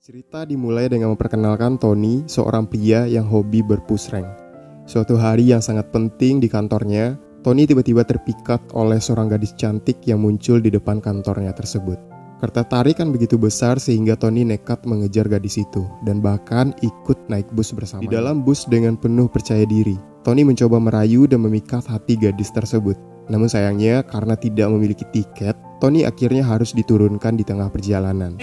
Cerita dimulai dengan memperkenalkan Tony, seorang pria yang hobi berpush rank. Suatu hari yang sangat penting di kantornya, Tony tiba-tiba terpikat oleh seorang gadis cantik yang muncul di depan kantornya tersebut. Ketertarikan begitu besar sehingga Tony nekat mengejar gadis itu dan bahkan ikut naik bus bersama. Di dalam bus dengan penuh percaya diri, Tony mencoba merayu dan memikat hati gadis tersebut. Namun sayangnya karena tidak memiliki tiket, Tony akhirnya harus diturunkan di tengah perjalanan.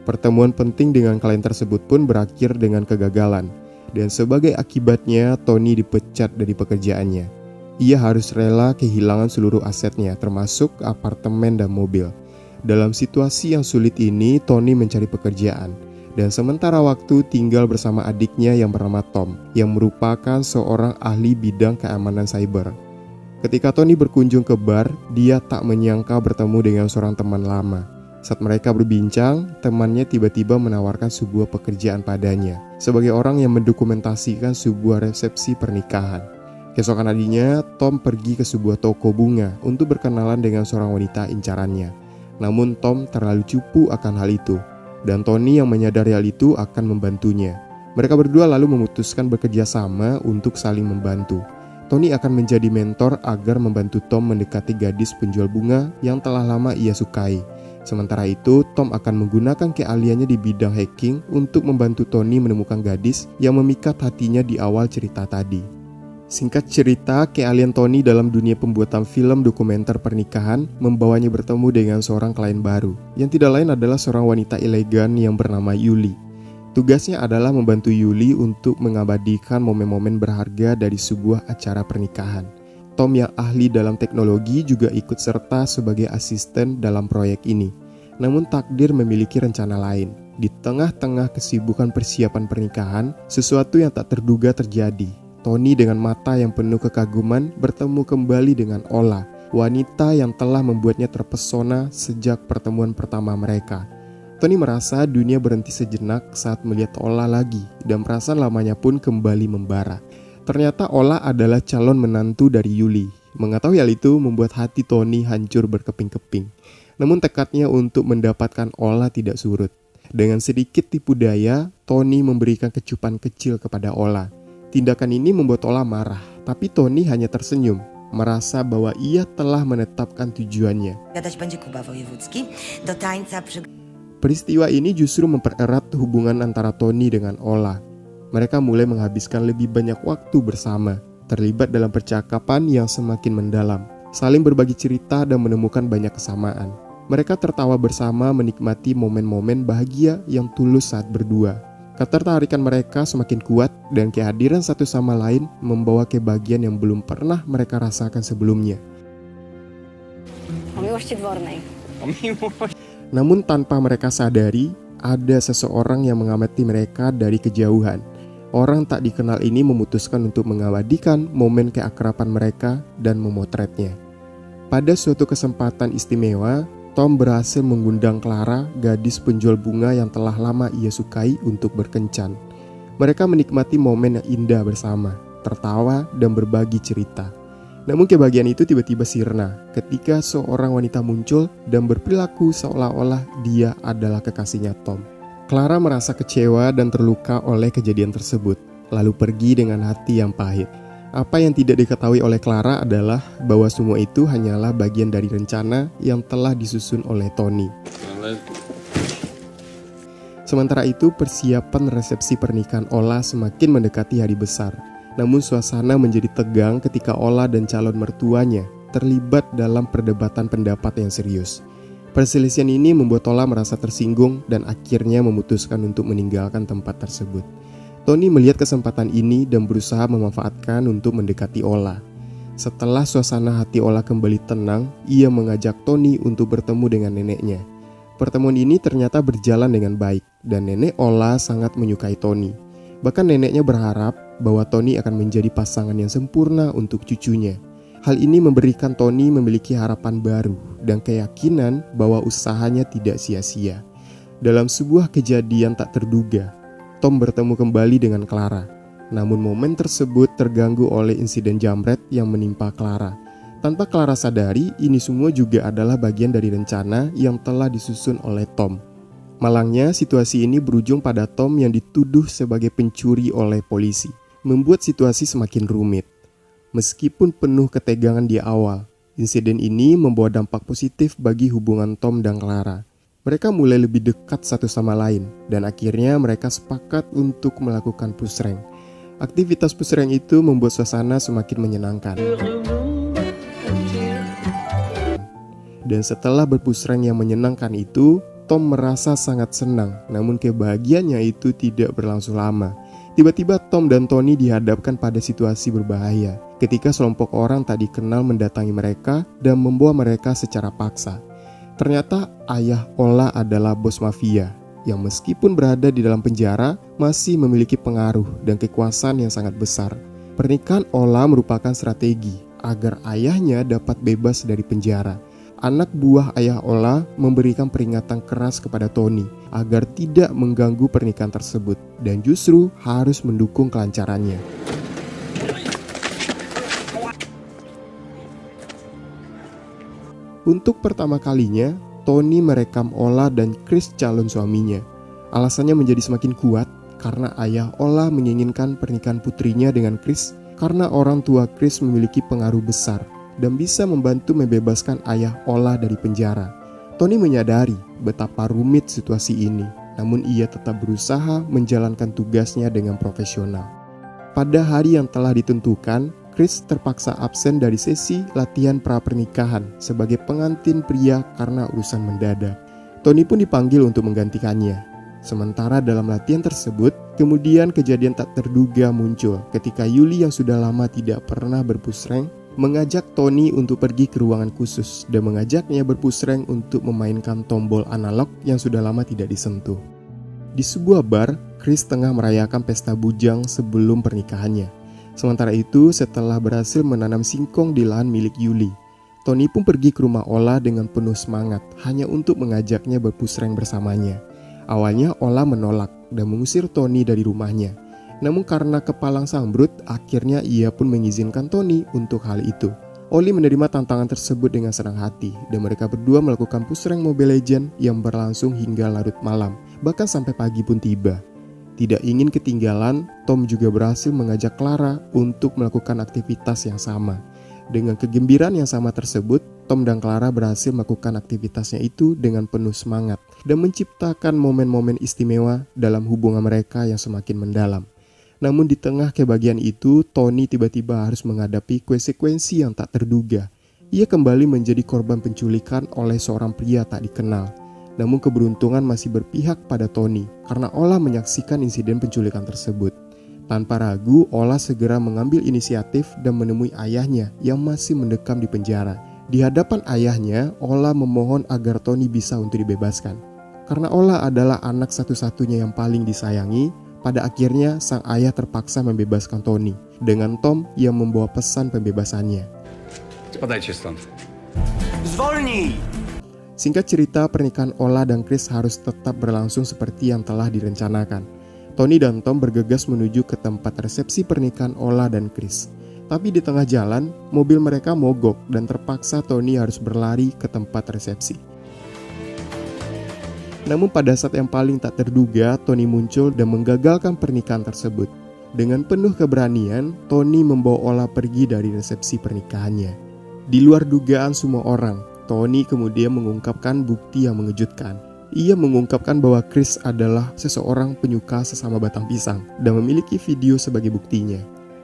Pertemuan penting dengan klien tersebut pun berakhir dengan kegagalan. Dan sebagai akibatnya, Tony dipecat dari pekerjaannya. Ia harus rela kehilangan seluruh asetnya, termasuk apartemen dan mobil. Dalam situasi yang sulit ini, Tony mencari pekerjaan. Dan sementara waktu tinggal bersama adiknya yang bernama Tom, yang merupakan seorang ahli bidang keamanan cyber. Ketika Tony berkunjung ke bar, dia tak menyangka bertemu dengan seorang teman lama. Saat mereka berbincang, temannya tiba-tiba menawarkan sebuah pekerjaan padanya sebagai orang yang mendokumentasikan sebuah resepsi pernikahan. Keesokan harinya, Tom pergi ke sebuah toko bunga untuk berkenalan dengan seorang wanita incarannya. Namun Tom terlalu cupu akan hal itu, dan Tony yang menyadari hal itu akan membantunya. Mereka berdua lalu memutuskan bekerja sama untuk saling membantu. Tony akan menjadi mentor agar membantu Tom mendekati gadis penjual bunga yang telah lama ia sukai. Sementara itu, Tom akan menggunakan keahliannya di bidang hacking untuk membantu Tony menemukan gadis yang memikat hatinya di awal cerita tadi. Singkat cerita, keahlian Tony dalam dunia pembuatan film dokumenter pernikahan membawanya bertemu dengan seorang klien baru, yang tidak lain adalah seorang wanita elegan yang bernama Yuli. Tugasnya adalah membantu Yuli untuk mengabadikan momen-momen berharga dari sebuah acara pernikahan. Tom yang ahli dalam teknologi juga ikut serta sebagai asisten dalam proyek ini. Namun takdir memiliki rencana lain. Di tengah-tengah kesibukan persiapan pernikahan, sesuatu yang tak terduga terjadi. Tony dengan mata yang penuh kekaguman bertemu kembali dengan Ola, wanita yang telah membuatnya terpesona sejak pertemuan pertama mereka. Tony merasa dunia berhenti sejenak saat melihat Ola lagi, dan perasaan lamanya pun kembali membara. Ternyata Ola adalah calon menantu dari Yuli. Mengetahui hal itu membuat hati Tony hancur berkeping-keping. Namun tekadnya untuk mendapatkan Ola tidak surut. Dengan sedikit tipu daya, Tony memberikan kecupan kecil kepada Ola. Tindakan ini membuat Ola marah, tapi Tony hanya tersenyum, merasa bahwa ia telah menetapkan tujuannya. Peristiwa ini justru mempererat hubungan antara Tony dengan Ola. Mereka mulai menghabiskan lebih banyak waktu bersama, terlibat dalam percakapan yang semakin mendalam, saling berbagi cerita dan menemukan banyak kesamaan. Mereka tertawa bersama menikmati momen-momen bahagia yang tulus saat berdua. Ketertarikan mereka semakin kuat dan kehadiran satu sama lain membawa kebahagiaan yang belum pernah mereka rasakan sebelumnya. Namun tanpa mereka sadari, ada seseorang yang mengamati mereka dari kejauhan. Orang tak dikenal ini memutuskan untuk mengabadikan momen keakraban mereka dan memotretnya. Pada suatu kesempatan istimewa, Tom berhasil mengundang Clara, gadis penjual bunga yang telah lama ia sukai, untuk berkencan. Mereka menikmati momen yang indah bersama, tertawa dan berbagi cerita. Namun kebahagiaan itu tiba-tiba sirna ketika seorang wanita muncul dan berperilaku seolah-olah dia adalah kekasihnya Tom. Clara merasa kecewa dan terluka oleh kejadian tersebut, lalu pergi dengan hati yang pahit. Apa yang tidak diketahui oleh Clara adalah bahwa semua itu hanyalah bagian dari rencana yang telah disusun oleh Tony. Sementara itu, persiapan resepsi pernikahan Ola semakin mendekati hari besar. Namun suasana menjadi tegang ketika Ola dan calon mertuanya terlibat dalam perdebatan pendapat yang serius. Perselisihan ini membuat Ola merasa tersinggung dan akhirnya memutuskan untuk meninggalkan tempat tersebut. Tony melihat kesempatan ini dan berusaha memanfaatkan untuk mendekati Ola. Setelah suasana hati Ola kembali tenang, ia mengajak Tony untuk bertemu dengan neneknya. Pertemuan ini ternyata berjalan dengan baik dan nenek Ola sangat menyukai Tony. Bahkan neneknya berharap bahwa Tony akan menjadi pasangan yang sempurna untuk cucunya. Hal ini memberikan Tony memiliki harapan baru dan keyakinan bahwa usahanya tidak sia-sia. Dalam sebuah kejadian tak terduga, Tom bertemu kembali dengan Clara. Namun momen tersebut terganggu oleh insiden jambret yang menimpa Clara. Tanpa Clara sadari, ini semua juga adalah bagian dari rencana yang telah disusun oleh Tom. Malangnya, situasi ini berujung pada Tom yang dituduh sebagai pencuri oleh polisi, membuat situasi semakin rumit. Meskipun penuh ketegangan di awal, insiden ini membawa dampak positif bagi hubungan Tom dan Clara. Mereka mulai lebih dekat satu sama lain, dan akhirnya mereka sepakat untuk melakukan push rank. Aktivitas push rank itu membuat suasana semakin menyenangkan. Dan setelah berpush rank yang menyenangkan itu, Tom merasa sangat senang, namun kebahagiaannya itu tidak berlangsung lama. Tiba-tiba Tom dan Tony dihadapkan pada situasi berbahaya ketika sekelompok orang tak dikenal mendatangi mereka dan membawa mereka secara paksa. Ternyata ayah Ola adalah bos mafia yang meskipun berada di dalam penjara masih memiliki pengaruh dan kekuasaan yang sangat besar. Pernikahan Ola merupakan strategi agar ayahnya dapat bebas dari penjara. Anak buah ayah Ola memberikan peringatan keras kepada Tony agar tidak mengganggu pernikahan tersebut dan justru harus mendukung kelancarannya. Untuk pertama kalinya, Tony merekam Ola dan Chris calon suaminya. Alasannya menjadi semakin kuat karena ayah Ola menginginkan pernikahan putrinya dengan Chris karena orang tua Chris memiliki pengaruh besar dan bisa membantu membebaskan ayah Ola dari penjara. Tony menyadari betapa rumit situasi ini, namun ia tetap berusaha menjalankan tugasnya dengan profesional. Pada hari yang telah ditentukan, Chris terpaksa absen dari sesi latihan pra-pernikahan sebagai pengantin pria karena urusan mendadak. Tony pun dipanggil untuk menggantikannya. Sementara dalam latihan tersebut, kemudian kejadian tak terduga muncul ketika Yuli yang sudah lama tidak pernah berpush rank mengajak Tony untuk pergi ke ruangan khusus dan mengajaknya berpush rank untuk memainkan tombol analog yang sudah lama tidak disentuh. Di sebuah bar, Chris tengah merayakan pesta bujang sebelum pernikahannya. Sementara itu, setelah berhasil menanam singkong di lahan milik Yuli, Tony pun pergi ke rumah Ola dengan penuh semangat hanya untuk mengajaknya berpush rank bersamanya. Awalnya Ola menolak dan mengusir Tony dari rumahnya. Namun karena kepalang sambrut, akhirnya ia pun mengizinkan Tony untuk hal itu. Oli menerima tantangan tersebut dengan senang hati dan mereka berdua melakukan push rank Mobile Legends yang berlangsung hingga larut malam, bahkan sampai pagi pun tiba. Tidak ingin ketinggalan, Tom juga berhasil mengajak Clara untuk melakukan aktivitas yang sama. Dengan kegembiraan yang sama tersebut, Tom dan Clara berhasil melakukan aktivitasnya itu dengan penuh semangat dan menciptakan momen-momen istimewa dalam hubungan mereka yang semakin mendalam. Namun di tengah kebahagiaan itu, Tony tiba-tiba harus menghadapi konsekuensi yang tak terduga. Ia kembali menjadi korban penculikan oleh seorang pria tak dikenal. Namun keberuntungan masih berpihak pada Tony karena Ola menyaksikan insiden penculikan tersebut. Tanpa ragu, Ola segera mengambil inisiatif dan menemui ayahnya yang masih mendekam di penjara. Di hadapan ayahnya, Ola memohon agar Tony bisa untuk dibebaskan. Karena Ola adalah anak satu-satunya yang paling disayangi, pada akhirnya sang ayah terpaksa membebaskan Tony dengan Tom yang membawa pesan pembebasannya. Singkat cerita, pernikahan Ola dan Chris harus tetap berlangsung seperti yang telah direncanakan. Tony dan Tom bergegas menuju ke tempat resepsi pernikahan Ola dan Chris. Tapi di tengah jalan, mobil mereka mogok dan terpaksa Tony harus berlari ke tempat resepsi. Namun pada saat yang paling tak terduga, Tony muncul dan menggagalkan pernikahan tersebut. Dengan penuh keberanian, Tony membawa Ola pergi dari resepsi pernikahannya. Di luar dugaan semua orang, Tony kemudian mengungkapkan bukti yang mengejutkan. Ia mengungkapkan bahwa Chris adalah seseorang penyuka sesama batang pisang dan memiliki video sebagai buktinya.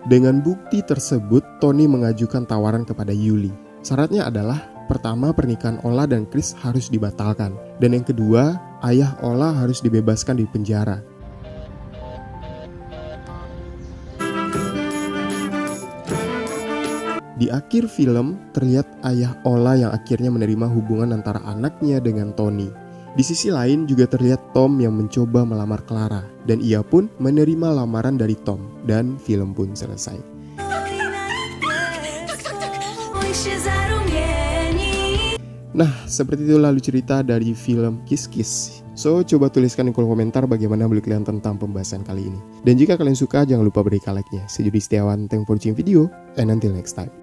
Dengan bukti tersebut, Tony mengajukan tawaran kepada Yuli. Syaratnya adalah pertama, pernikahan Ola dan Chris harus dibatalkan. Dan yang kedua, ayah Ola harus dibebaskan di penjara. Di akhir film, terlihat ayah Ola yang akhirnya menerima hubungan antara anaknya dengan Tony. Di sisi lain juga terlihat Tom yang mencoba melamar Clara. Dan ia pun menerima lamaran dari Tom. Dan film pun selesai. Nah, seperti itu lalu cerita dari film Kiss Kiss. So, coba tuliskan di kolom komentar bagaimana menurut kalian tentang pembahasan kali ini. Dan jika kalian suka, jangan lupa berikan like-nya. Saya Yudi Setiawan, thank you for watching video, and until next time.